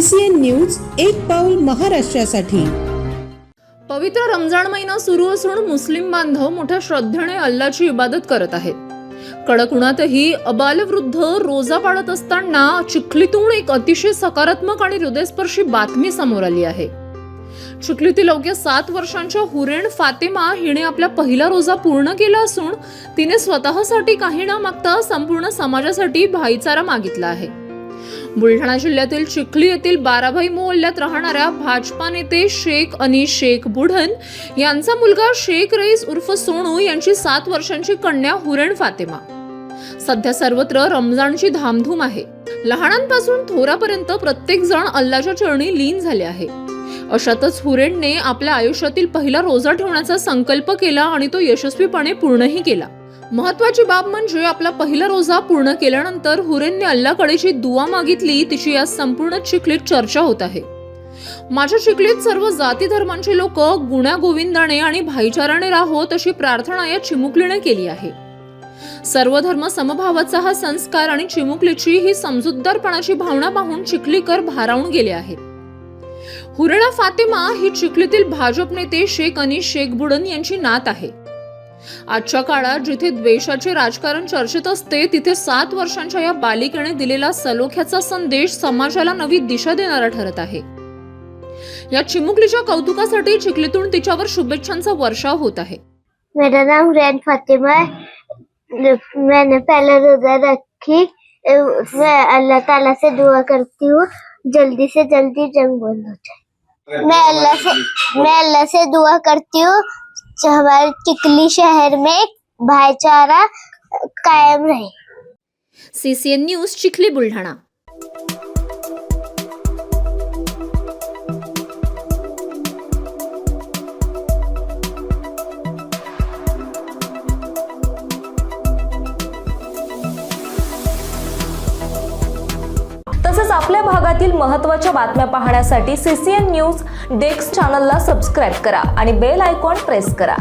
CCN news एक पाऊल महाराष्ट्रासाठी। पवित्र रमजान महिना सुरू असून मुस्लिम बांधव मोठ्या श्रद्धेने अल्लाची इबादत करत आहेत। कडक उन्हातही अबालवृद्ध रोजा पाळत असताना चिखलीतून एक अतिशय सकारात्मक आणि हृदयस्पर्शी बातमी समोर आली आहे। चिखलीतील अवघ्या 7 वर्षांच्या हुरेन फातेमा हिने आपला पहिला रोजा पूर्ण केला असून तिने स्वतःसाठी काही न मागता संपूर्ण समाजासाठी भाईचारा मागितला आहे। बुलढाणा जिल्ह्यातील चिखली येथील बाराभाई मोहल्ल्यात राहणाऱ्या भाजपा नेते शेख अनीस शेख बुढन यांचा मुलगा शेख रईस उर्फ सोनू यांची 7 वर्षांची कन्या हुरेन फातेमा। सध्या सर्वत्र रमजानची धामधूम आहे। लहानांपासून थोरापर्यंत प्रत्येक जण अल्लाच्या चरणी लीन झाले आहे। अशातच हुरेनने आपल्या आयुष्यातील पहिला रोजा ठेवण्याचा संकल्प केला आणि तो यशस्वीपणे पूर्णही केला। महत्त्वाची बाब म्हणजे आपला पहिला रोजा पूर्ण केल्यानंतर हुरेनने अल्लाकडे जी दुआ मागितली तिची आज संपूर्ण चिखलीत चर्चा होत आहे। माझ्या चिखलीत सर्व जाती धर्मांचे लोक गुण्या गोविंदाने आणि भाईचाराने राहोत अशी प्रार्थना या चिमुकलीने केली आहे। सर्व धर्म समभावाचा हा संस्कार आणि चिमुकलीची ही समजूतदारपणाची भावना पाहून चिखलीकर भारावून गेले आहेत। हुरेन फातेमा ही चिखलीतील भाजप नेते शेख अनीस शेख बुढन यांची नात आहे। आजच्या काळात जिथे द्वेषाचे राजकारण चर्चेत असते तिथे 7 वर्षांच्या या बालिकेने दिलेला सलोख्याचा संदेश समाजाला नवी दिशा देणारा ठरत आहे। या चिमुकलीच्या कौतुकासाठी चिखलीतून तिच्यावर शुभेच्छांचा वर्षाव होत आहे। मेरा नाम हुरेन फातिमा है। मैंने पहले रोजा रखी। मैं अल्लाह ताला से दुआ करती हूँ जल्दी से जल्दी जंग बंद हो जाए। मैं अल्लाह से दुआ करती हूँ हमारे चिखली शहर में भाईचारा कायम रहे। CCN news Chikhli Buldhana. तसेच आपल्या भागातील महत्त्वाच्या बातम्या पाहण्यासाठी CCN न्यूज डेस्क चॅनलला सबस्क्राइब करा आणि बेल आयकॉन प्रेस करा।